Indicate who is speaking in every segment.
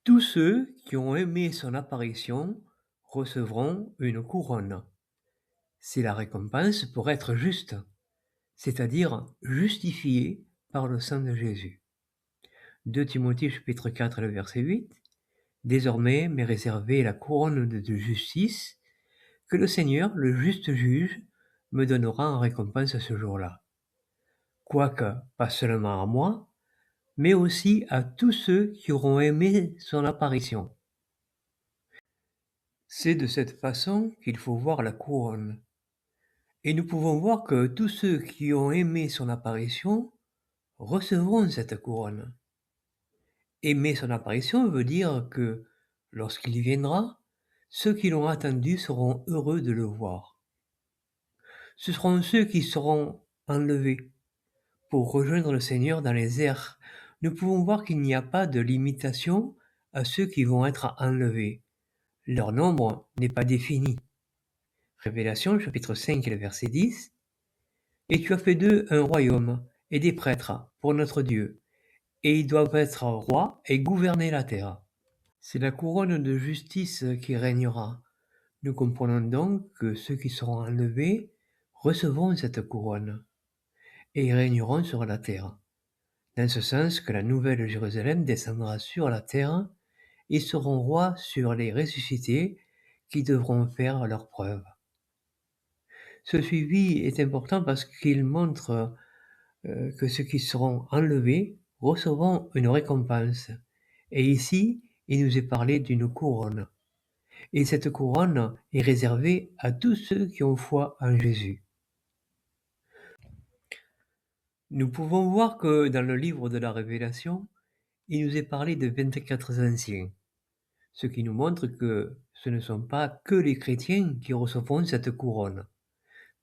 Speaker 1: Tous ceux qui ont aimé son apparition recevront une couronne. C'est la récompense pour être juste, c'est-à-dire justifié par le sang de Jésus. 2 Timothée chapitre 4, le verset 8. Désormais m'est réservée la couronne de justice que le Seigneur, le juste juge, me donnera en récompense ce jour-là. Quoique pas seulement à moi, mais aussi à tous ceux qui auront aimé son apparition. C'est de cette façon qu'il faut voir la couronne. Et nous pouvons voir que tous ceux qui ont aimé son apparition recevront cette couronne. Aimer son apparition veut dire que, lorsqu'il viendra, ceux qui l'ont attendu seront heureux de le voir. Ce seront ceux qui seront enlevés pour rejoindre le Seigneur dans les airs. Nous pouvons voir qu'il n'y a pas de limitation à ceux qui vont être enlevés. Leur nombre n'est pas défini. Révélation chapitre 5 et le verset 10. Et tu as fait d'eux un royaume et des prêtres pour notre Dieu, et ils doivent être rois et gouverner la terre. C'est la couronne de justice qui régnera. Nous comprenons donc que ceux qui seront enlevés recevront cette couronne, et ils régneront sur la terre. Dans ce sens que la nouvelle Jérusalem descendra sur la terre, et seront rois sur les ressuscités qui devront faire leur preuve. Ce suivi est important parce qu'il montre que ceux qui seront enlevés recevront une récompense. Et ici, il nous est parlé d'une couronne. Et cette couronne est réservée à tous ceux qui ont foi en Jésus. Nous pouvons voir que dans le livre de la Révélation, il nous est parlé de 24 anciens, ce qui nous montre que ce ne sont pas que les chrétiens qui recevront cette couronne,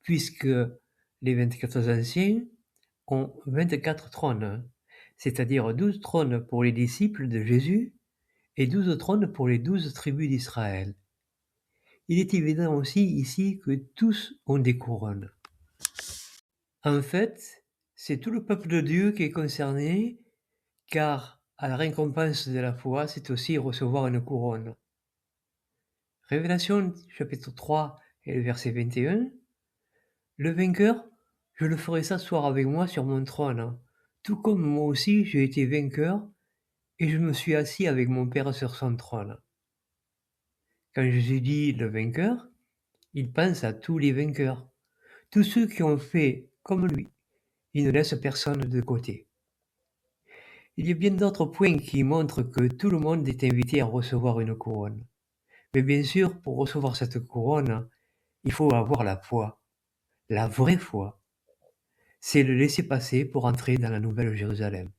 Speaker 1: puisque les 24 anciens ont 24 trônes, c'est-à-dire 12 trônes pour les disciples de Jésus et 12 trônes pour les 12 tribus d'Israël. Il est évident aussi ici que tous ont des couronnes. En fait, c'est tout le peuple de Dieu qui est concerné, car à la récompense de la foi, c'est aussi recevoir une couronne. Révélation chapitre 3 et le verset 21. Le vainqueur, je le ferai s'asseoir avec moi sur mon trône, tout comme moi aussi j'ai été vainqueur et je me suis assis avec mon Père sur son trône. Quand Jésus dit le vainqueur, il pense à tous les vainqueurs, tous ceux qui ont fait comme lui. Il ne laisse personne de côté. Il y a bien d'autres points qui montrent que tout le monde est invité à recevoir une couronne. Mais bien sûr, pour recevoir cette couronne, il faut avoir la foi, la vraie foi. C'est le laisser-passer pour entrer dans la nouvelle Jérusalem.